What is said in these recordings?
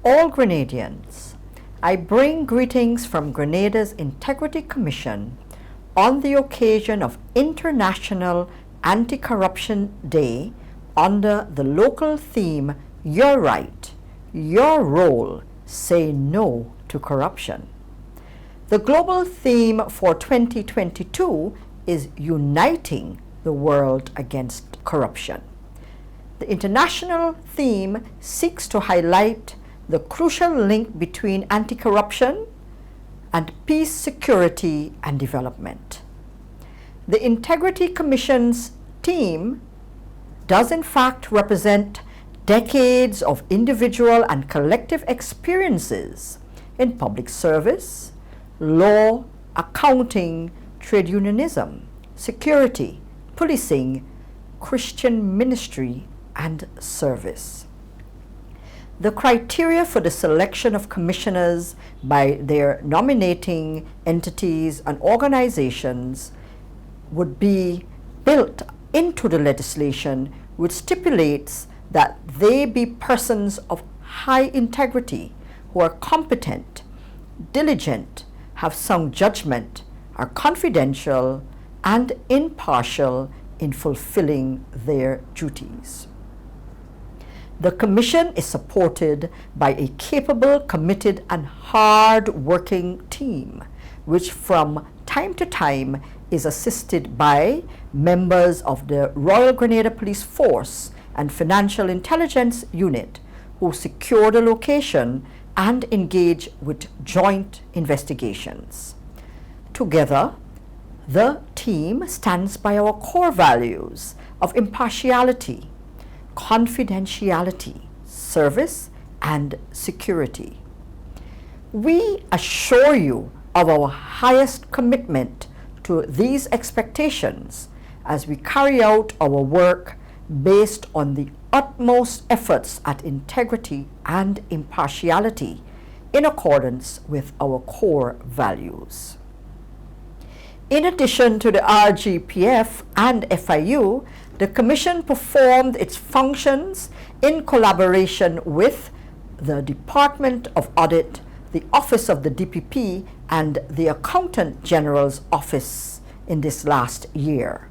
all Grenadians. I bring greetings from Grenada's Integrity Commission on the occasion of International Anti-Corruption Day under the local theme, Your Right, Your Role, Say No to Corruption. The global theme for 2022 is Uniting the World Against Corruption. The international theme seeks to highlight the crucial link between anti-corruption and peace, security, and development. The Integrity Commission's team does in fact represent decades of individual and collective experiences in public service, law, accounting, trade unionism, security, policing, Christian ministry, and service. The criteria for the selection of commissioners by their nominating entities and organizations would be built into the legislation, which stipulates that they be persons of high integrity, who are competent, diligent, have sound judgment, are confidential, and impartial in fulfilling their duties. The Commission is supported by a capable, committed, and hard-working team, which from time to time is assisted by members of the Royal Grenada Police Force and Financial Intelligence Unit, who secure the location and engage with joint investigations. Together, the team stands by our core values of impartiality, confidentiality, service, and security. We assure you of our highest commitment to these expectations as we carry out our work based on the utmost efforts at integrity and impartiality in accordance with our core values. In addition to the RGPF and FIU, the Commission performed its functions in collaboration with the Department of Audit, the Office of the DPP, and the Accountant General's Office in this last year.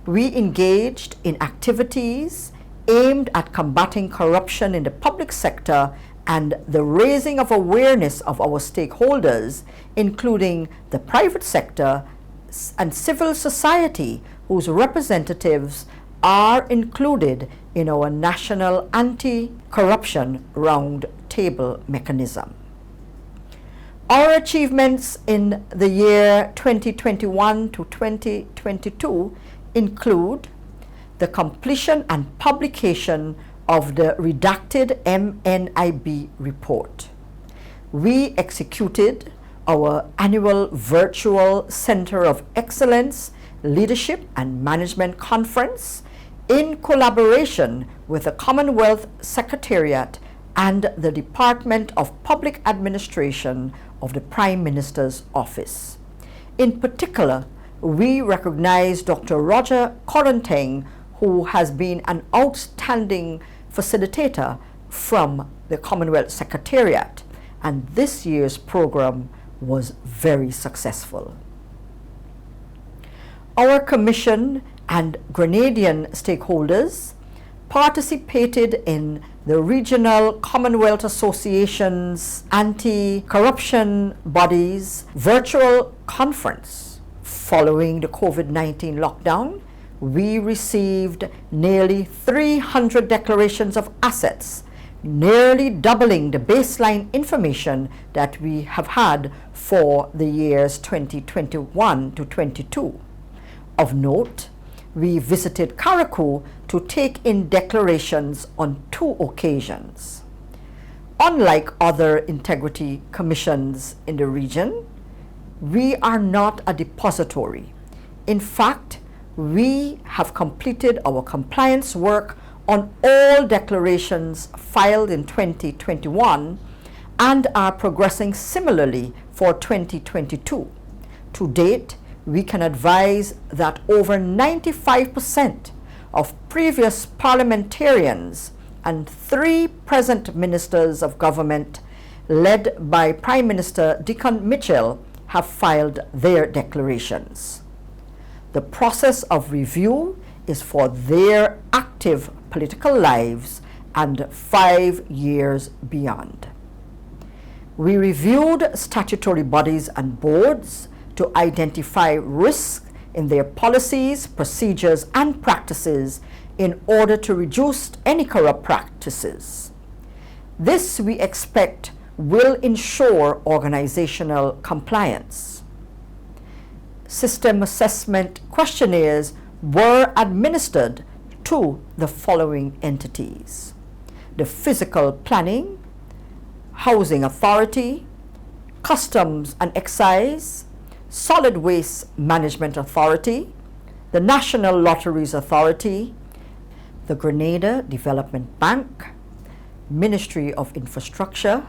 We engaged in activities aimed at combating corruption in the public sector and the raising of awareness of our stakeholders, including the private sector and civil society, whose representatives are included in our National Anti-Corruption Round Table mechanism. Our achievements in the year 2021 to 2022 include the completion and publication of the redacted MNIB report. We executed our annual virtual Center of Excellence Leadership and Management Conference in collaboration with the Commonwealth Secretariat and the Department of Public Administration of the Prime Minister's Office. In particular, we recognize Dr. Roger Corenteng, who has been an outstanding facilitator from the Commonwealth Secretariat, and this year's program was very successful. Our Commission and Grenadian stakeholders participated in the Regional Commonwealth Association's Anti-Corruption Bodies virtual conference. Following the COVID-19 lockdown, we received nearly 300 declarations of assets, nearly doubling the baseline information that we have had for the years 2021 to 22. Of note, we visited Karakou to take in declarations on 2 occasions. Unlike other integrity commissions in the region, we are not a depository. In fact, we have completed our compliance work on all declarations filed in 2021 and are progressing similarly for 2022. To date, we can advise that over 95% of previous parliamentarians and 3 present ministers of government led by Prime Minister Dickon Mitchell have filed their declarations. The process of review is for their active political lives and 5 years beyond. We reviewed statutory bodies and boards to identify risks in their policies, procedures, and practices in order to reduce any corrupt practices. This we expect will ensure organizational compliance. System assessment questionnaires were administered to the following entities: the Physical Planning, Housing Authority, Customs and Excise, Solid Waste Management Authority, the National Lotteries Authority, the Grenada Development Bank, Ministry of Infrastructure,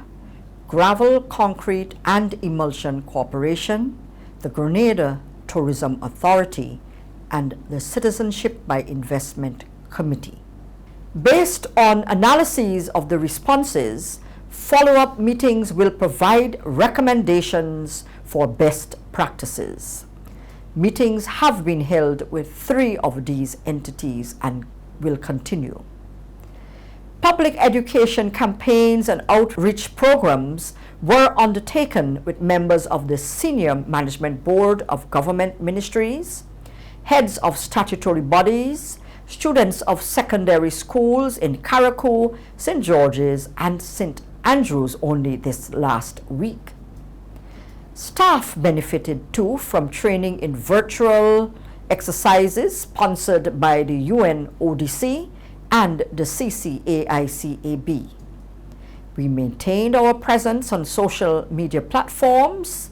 Gravel, Concrete and Emulsion Corporation, the Grenada Tourism Authority, and the Citizenship by Investment Committee. Based on analyses of the responses, follow-up meetings will provide recommendations for best practices. Meetings have been held with 3 of these entities and will continue. Public education campaigns and outreach programs were undertaken with members of the Senior Management Board of Government Ministries, heads of statutory bodies, students of secondary schools in Carriacou, St. George's, and St. Andrews only this last week. Staff benefited too from training in virtual exercises sponsored by the UNODC and the CCAICAB. We maintained our presence on social media platforms.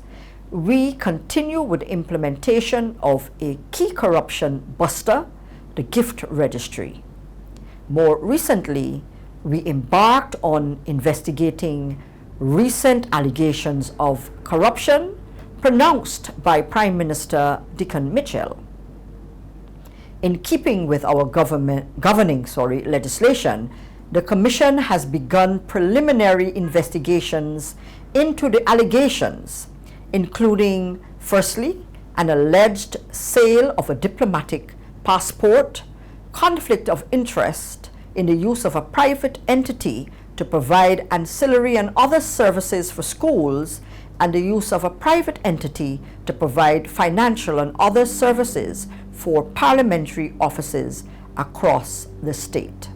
We continue with the implementation of a key corruption buster, the gift registry. More recently, we embarked on investigating recent allegations of corruption pronounced by Prime Minister Dickon Mitchell. In keeping with our governing legislation, the Commission has begun preliminary investigations into the allegations, including, firstly, an alleged sale of a diplomatic passport, conflict of interest in the use of a private entity to provide ancillary and other services for schools, and the use of a private entity to provide financial and other services for parliamentary offices across the state.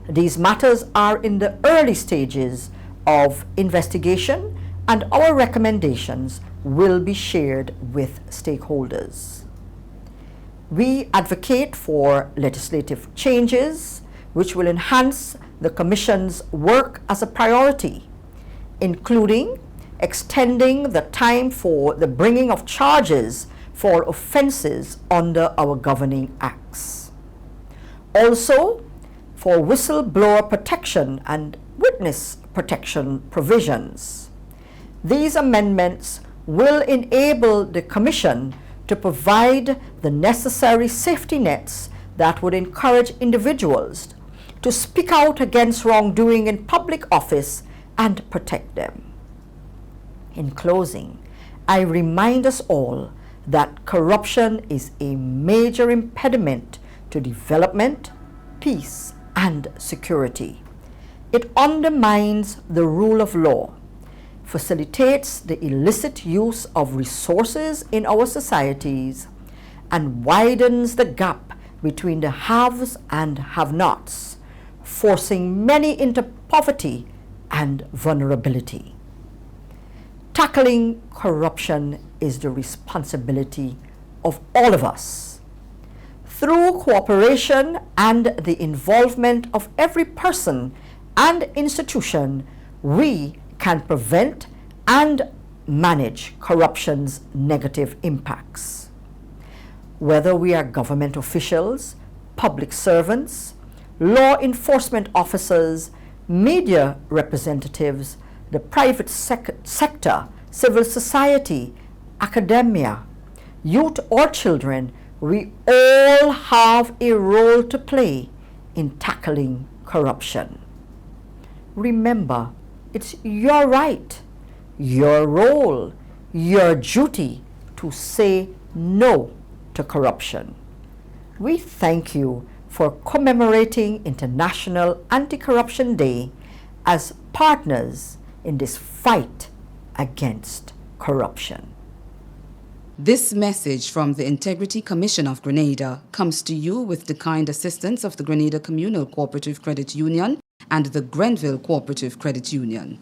These matters are in the early stages of investigation, and our recommendations will be shared with stakeholders. We advocate for legislative changes which will enhance the Commission's work as a priority, including extending the time for the bringing of charges for offences under our governing acts. Also, for whistleblower protection and witness protection provisions. These amendments will enable the Commission to provide the necessary safety nets that would encourage individuals to speak out against wrongdoing in public office and protect them. In closing, I remind us all that corruption is a major impediment to development, peace, and security. It undermines the rule of law, facilitates the illicit use of resources in our societies, and widens the gap between the haves and have-nots, forcing many into poverty and vulnerability. Tackling corruption is the responsibility of all of us. Through cooperation and the involvement of every person and institution, we can prevent and manage corruption's negative impacts. Whether we are government officials, public servants, law enforcement officers, media representatives, the private sector, civil society, academia, youth or children, we all have a role to play in tackling corruption. Remember, it's your right, your role, your duty to say no to corruption. We thank you for commemorating International Anti-Corruption Day as partners in this fight against corruption. This message from the Integrity Commission of Grenada comes to you with the kind assistance of the Grenada Communal Cooperative Credit Union and the Grenville Cooperative Credit Union.